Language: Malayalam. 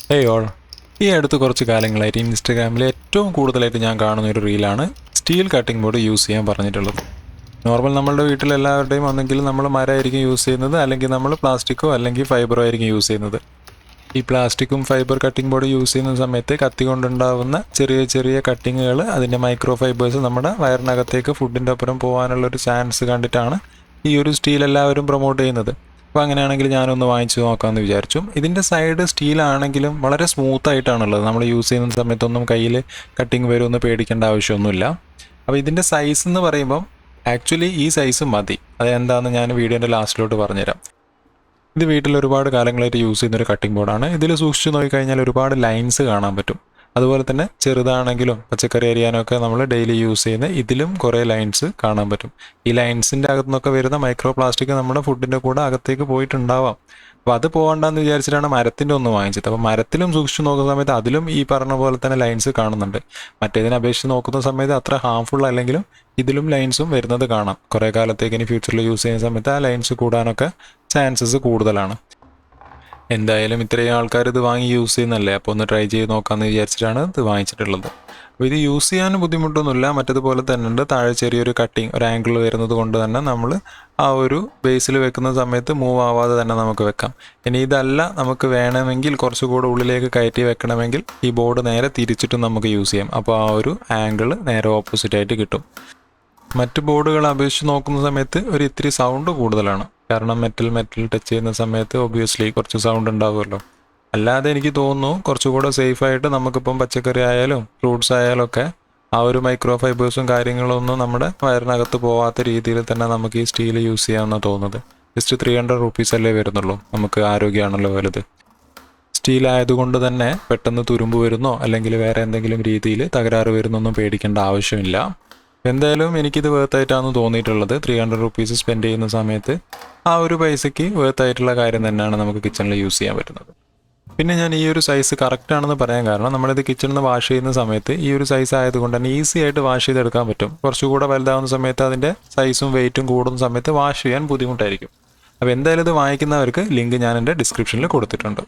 ഹേയ് ഓൾ, ഈ അടുത്ത് കുറച്ച് കാലങ്ങളായിട്ട് ഇൻസ്റ്റഗ്രാമിൽ ഏറ്റവും കൂടുതലായിട്ട് ഞാൻ കാണുന്ന ഒരു റീലാണ് സ്റ്റീൽ കട്ടിംഗ് ബോർഡ് യൂസ് ചെയ്യാൻ പറഞ്ഞിട്ടുള്ളത്. നോർമൽ നമ്മളുടെ വീട്ടിലെല്ലാവരുടെയും ഒന്നെങ്കിൽ നമ്മൾ മരമായിരിക്കും യൂസ് ചെയ്യുന്നത്, അല്ലെങ്കിൽ നമ്മൾ പ്ലാസ്റ്റിക്കോ അല്ലെങ്കിൽ ഫൈബറോ ആയിരിക്കും യൂസ് ചെയ്യുന്നത്. ഈ പ്ലാസ്റ്റിക്കും ഫൈബർ കട്ടിംഗ് ബോർഡ് യൂസ് ചെയ്യുന്ന സമയത്ത് കത്തി കൊണ്ടുണ്ടാവുന്ന ചെറിയ ചെറിയ കട്ടിങ്ങുകൾ, അതിൻ്റെ മൈക്രോ ഫൈബേഴ്സ് നമ്മുടെ വയറിനകത്തേക്ക് ഫുഡിൻ്റെ ഒപ്പം പോകാനുള്ളൊരു ചാൻസ് കണ്ടിട്ടാണ് ഈ ഒരു സ്റ്റീൽ എല്ലാവരും പ്രൊമോട്ട് ചെയ്യുന്നത്. അപ്പോൾ അങ്ങനെയാണെങ്കിൽ ഞാനൊന്ന് വാങ്ങിച്ചു നോക്കാമെന്ന് വിചാരിച്ചു. ഇതിൻ്റെ സൈഡ് സ്റ്റീലാണെങ്കിലും വളരെ സ്മൂത്തായിട്ടാണുള്ളത്. നമ്മൾ യൂസ് ചെയ്യുന്ന സമയത്തൊന്നും കയ്യിൽ കട്ടിങ് വരുമെന്ന് പേടിക്കേണ്ട ആവശ്യമൊന്നുമില്ല. അപ്പോൾ ഇതിൻ്റെ സൈസ് എന്ന് പറയുമ്പം ആക്ച്വലി ഈ സൈസ് മതി. അത് എന്താണെന്ന് ഞാൻ വീഡിയോൻ്റെ ലാസ്റ്റിലോട്ട് പറഞ്ഞുതരാം. ഇത് വീട്ടിൽ ഒരുപാട് കാലങ്ങളായിട്ട് യൂസ് ചെയ്യുന്നൊരു കട്ടിംഗ് ബോർഡാണ്. ഇതിൽ സൂക്ഷിച്ച് നോക്കിക്കഴിഞ്ഞാൽ ഒരുപാട് ലൈൻസ് കാണാൻ പറ്റും. അതുപോലെ തന്നെ ചെറുതാണെങ്കിലും പച്ചക്കറി അരിയാനൊക്കെ നമ്മൾ ഡെയിലി യൂസ് ചെയ്യുന്ന ഇതിലും കുറേ ലൈൻസ് കാണാൻ പറ്റും. ഈ ലൈൻസിൻ്റെ അകത്തു നിന്നൊക്കെ വരുന്ന മൈക്രോ പ്ലാസ്റ്റിക് നമ്മുടെ ഫുഡിൻ്റെ കൂടെ അകത്തേക്ക് പോയിട്ടുണ്ടാവാം. അപ്പോൾ അത് പോകണ്ടെന്ന് വിചാരിച്ചിട്ടാണ് മരത്തിൻ്റെ ഒന്ന് വാങ്ങിച്ചത്. അപ്പോൾ മരത്തിലും സൂക്ഷിച്ച് നോക്കുന്ന സമയത്ത് അതിലും ഈ പറഞ്ഞ പോലെ തന്നെ ലൈൻസ് കാണുന്നുണ്ട്. മറ്റേതിനെ അപേക്ഷിച്ച് നോക്കുന്ന സമയത്ത് അത്ര ഹാംഫുൾ അല്ലെങ്കിലും ഇതിലും ലൈൻസും വരുന്നത് കാണാം. കുറേ കാലത്തേക്ക് ഇനി ഫ്യൂച്ചറിൽ യൂസ് ചെയ്യുന്ന സമയത്ത് ആ ലൈൻസ് കൂടാനൊക്കെ ചാൻസസ് കൂടുതലാണ്. എന്തായാലും ഇത്രയും ആൾക്കാർ ഇത് വാങ്ങി യൂസ് ചെയ്യുന്നല്ലേ, അപ്പോൾ ഒന്ന് ട്രൈ ചെയ്ത് നോക്കാമെന്ന് വിചാരിച്ചിട്ടാണ് ഇത് വാങ്ങിച്ചിട്ടുള്ളത്. അപ്പോൾ ഇത് യൂസ് ചെയ്യാൻ ബുദ്ധിമുട്ടൊന്നുമില്ല. മറ്റേതുപോലെ തന്നെ ഉണ്ട്, താഴെ ചെറിയൊരു കട്ടിങ് ഒരു ആംഗിൾ വരുന്നത് കൊണ്ട് തന്നെ നമ്മൾ ആ ഒരു ബേസിൽ വെക്കുന്ന സമയത്ത് മൂവ് ആവാതെ തന്നെ നമുക്ക് വെക്കാം. ഇനി ഇതല്ല നമുക്ക് വേണമെങ്കിൽ കുറച്ചുകൂടെ ഉള്ളിലേക്ക് കയറ്റി വെക്കണമെങ്കിൽ ഈ ബോർഡ് നേരെ തിരിച്ചിട്ടും നമുക്ക് യൂസ് ചെയ്യാം. അപ്പോൾ ആ ഒരു ആംഗിൾ നേരെ ഓപ്പോസിറ്റായിട്ട് കിട്ടും. മറ്റ് ബോർഡുകൾ അപേക്ഷിച്ച് നോക്കുന്ന സമയത്ത് ഒരു ഇത്തിരി സൗണ്ട് കൂടുതലാണ്. കാരണം മെറ്റൽ ടച്ച് ചെയ്യുന്ന സമയത്ത് ഒബ്വിയസ്ലി കുറച്ച് സൗണ്ട് ഉണ്ടാവുമല്ലോ. അല്ലാതെ എനിക്ക് തോന്നുന്നു കുറച്ചുകൂടെ സേഫായിട്ട് നമുക്കിപ്പം പച്ചക്കറി ആയാലും ഫ്രൂട്ട്സ് ആയാലും ഒക്കെ ആ ഒരു മൈക്രോ ഫൈബേഴ്സും കാര്യങ്ങളൊന്നും നമ്മുടെ വയറിനകത്ത് പോകാത്ത രീതിയിൽ തന്നെ നമുക്ക് ഈ സ്റ്റീൽ യൂസ് ചെയ്യാമെന്നാണ് തോന്നുന്നത്. ജസ്റ്റ് 300 റുപ്പീസ് അല്ലേ വരുന്നുള്ളൂ. നമുക്ക് ആരോഗ്യമാണല്ലോ വലുത്. സ്റ്റീൽ ആയതുകൊണ്ട് തന്നെ പെട്ടെന്ന് തുരുമ്പ് വരുന്നോ അല്ലെങ്കിൽ വേറെ എന്തെങ്കിലും രീതിയിൽ തകരാറ് വരുന്നൊന്നും പേടിക്കേണ്ട ആവശ്യമില്ല. എന്തായാലും എനിക്കിത് വേർത്തായിട്ടാണ് തോന്നിയിട്ടുള്ളത്. 300 റുപ്പീസ് സ്പെൻഡ് ചെയ്യുന്ന സമയത്ത് ആ ഒരു പൈസയ്ക്ക് വേർത്തായിട്ടുള്ള കാര്യം തന്നെയാണ് നമുക്ക് കിച്ചണിൽ യൂസ് ചെയ്യാൻ പറ്റുന്നത്. പിന്നെ ഞാൻ ഈ ഒരു സൈസ് കറക്റ്റാണെന്ന് പറയാൻ കാരണം നമ്മളിത് കിച്ചണിൽ നിന്ന് വാഷ് ചെയ്യുന്ന സമയത്ത് ഈ ഒരു സൈസ് ആയതുകൊണ്ട് തന്നെ ഈസി ആയിട്ട് വാഷ് ചെയ്തെടുക്കാൻ പറ്റും. കുറച്ചുകൂടെ വലുതാവുന്ന സമയത്ത് അതിൻ്റെ സൈസും വെയിറ്റും കൂടുന്ന സമയത്ത് വാഷ് ചെയ്യാൻ ബുദ്ധിമുട്ടായിരിക്കും. അപ്പോൾ എന്തായാലും ഇത് വാങ്ങിക്കുന്നവർക്ക് ലിങ്ക് ഞാൻ എൻ്റെ ഡിസ്ക്രിപ്ഷനിൽ കൊടുത്തിട്ടുണ്ട്.